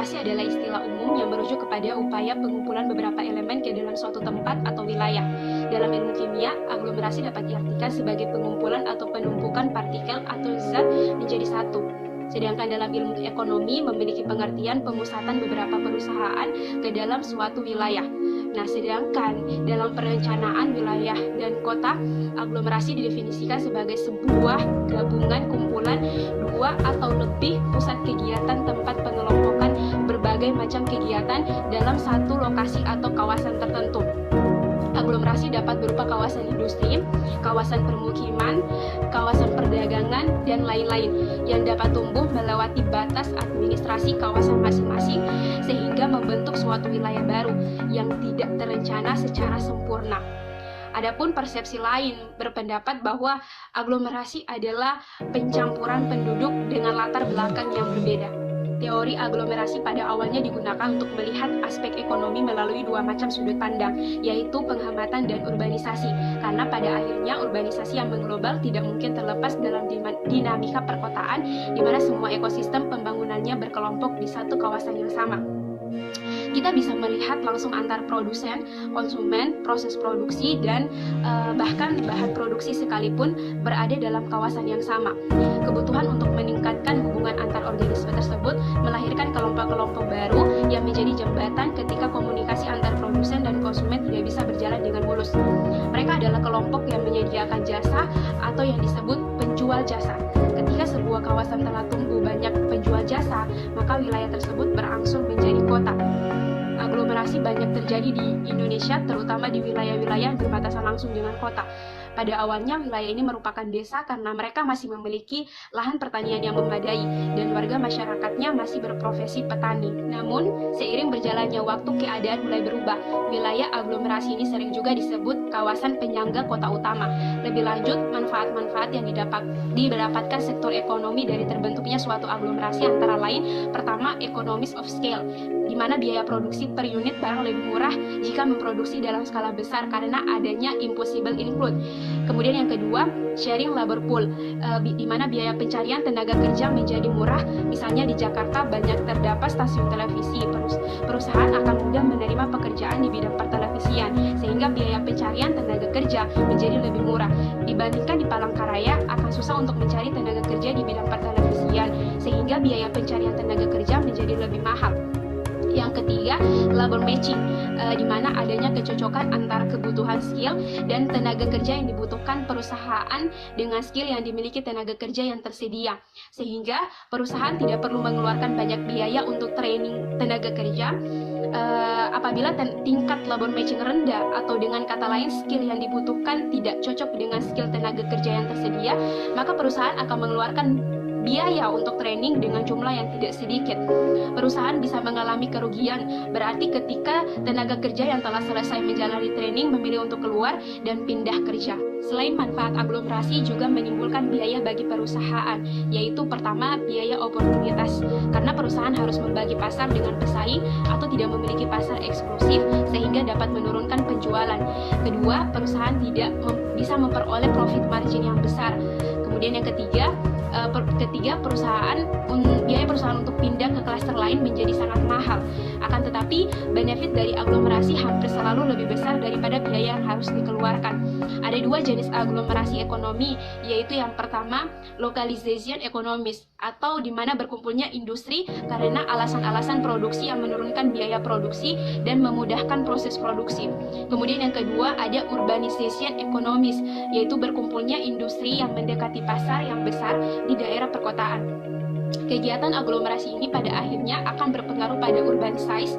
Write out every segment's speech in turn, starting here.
Aglomerasi adalah istilah umum yang merujuk kepada upaya pengumpulan beberapa elemen ke dalam suatu tempat atau wilayah. Dalam ilmu kimia, aglomerasi dapat diartikan sebagai pengumpulan atau penumpukan partikel atau zat menjadi satu. Sedangkan dalam ilmu ekonomi memiliki pengertian pemusatan beberapa perusahaan ke dalam suatu wilayah. Nah, sedangkan dalam perencanaan wilayah dan kota, aglomerasi didefinisikan sebagai sebuah gabungan kumpulan dua atau lebih pusat kegiatan tempat pengelompokan berbagai macam kegiatan dalam satu lokasi atau kawasan tertentu. Aglomerasi dapat berupa kawasan industri, kawasan permukiman, kawasan perdagangan, dan lain-lain yang dapat tumbuh melewati batas administrasi kawasan masing-masing sehingga membentuk suatu wilayah baru yang tidak terencana secara sempurna. Adapun persepsi lain berpendapat bahwa aglomerasi adalah pencampuran penduduk dengan latar belakang yang berbeda. Teori aglomerasi pada awalnya digunakan untuk melihat aspek ekonomi melalui dua macam sudut pandang, yaitu pengamatan dan urbanisasi. Karena pada akhirnya urbanisasi yang mengglobal tidak mungkin terlepas dalam dinamika perkotaan, di mana semua ekosistem pembangunannya berkelompok di satu kawasan yang sama. Kita bisa melihat langsung antar produsen, konsumen, proses produksi, dan bahkan bahan produksi sekalipun berada dalam kawasan yang sama. Kebutuhan untuk meningkatkan hubungan antar organisme tersebut melahirkan kelompok-kelompok baru yang menjadi jembatan ketika komunikasi antar produsen dan konsumen tidak bisa berjalan dengan mulus. Mereka adalah kelompok yang menyediakan jasa atau yang disebut penjual jasa. Ketika sebuah kawasan telah tumbuh banyak penjual jasa, maka wilayah tersebut berangsur menjadi kota. Aglomerasi banyak terjadi di Indonesia, terutama di wilayah-wilayah yang berbatasan langsung dengan kota. Pada awalnya, wilayah ini merupakan desa karena mereka masih memiliki lahan pertanian yang memadai dan warga masyarakatnya masih berprofesi petani. Namun, seiring berjalannya waktu, keadaan mulai berubah. Wilayah aglomerasi ini sering juga disebut kawasan penyangga kota utama. Lebih lanjut, manfaat-manfaat yang didapatkan sektor ekonomi dari terbentuknya suatu aglomerasi antara lain, pertama, economies of scale, di mana biaya produksi per unit barang lebih murah jika memproduksi dalam skala besar karena adanya impossible include. Kemudian yang kedua, sharing labor pool, di mana biaya pencarian tenaga kerja menjadi murah. Misalnya di Jakarta banyak terdapat stasiun televisi, perusahaan akan mudah menerima pekerjaan di bidang pertelevisian, sehingga biaya pencarian tenaga kerja menjadi lebih murah. Dibandingkan di Palangkaraya akan susah untuk mencari tenaga kerja di bidang pertelevisian, sehingga biaya pencarian tenaga kerja menjadi lebih mahal. Yang ketiga, labor matching, di mana adanya kecocokan antara kebutuhan skill dan tenaga kerja yang dibutuhkan perusahaan dengan skill yang dimiliki tenaga kerja yang tersedia, sehingga perusahaan tidak perlu mengeluarkan banyak biaya untuk training tenaga kerja. Apabila tingkat labor matching rendah atau dengan kata lain skill yang dibutuhkan tidak cocok dengan skill tenaga kerja yang tersedia, maka perusahaan akan mengeluarkan biaya untuk training dengan jumlah yang tidak sedikit. Perusahaan bisa mengalami kerugian, berarti ketika tenaga kerja yang telah selesai menjalani training memilih untuk keluar dan pindah kerja. Selain manfaat aglomerasi juga menimbulkan biaya bagi perusahaan, yaitu pertama, biaya oportunitas, karena perusahaan harus membagi pasar dengan pesaing atau tidak memiliki pasar eksklusif sehingga dapat menurunkan penjualan. Kedua, perusahaan tidak bisa memperoleh profit margin yang besar. Kemudian yang ketiga, biaya perusahaan untuk pindah ke klaster lain menjadi sangat mahal. Akan tetapi, benefit dari aglomerasi hampir selalu lebih besar daripada biaya yang harus dikeluarkan. Ada dua jenis aglomerasi ekonomi, yaitu yang pertama, localization economies, atau di mana berkumpulnya industri karena alasan-alasan produksi yang menurunkan biaya produksi dan memudahkan proses produksi. Kemudian yang kedua, ada urbanization economies, yaitu berkumpulnya industri yang mendekati pasar yang besar di daerah perkotaan. Kegiatan aglomerasi ini pada akhirnya akan berpengaruh pada urban size.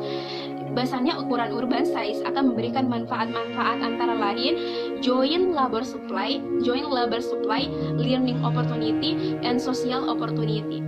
Bahasanya ukuran urban size akan memberikan manfaat-manfaat antara lain joint labor supply, learning opportunity, and social opportunity.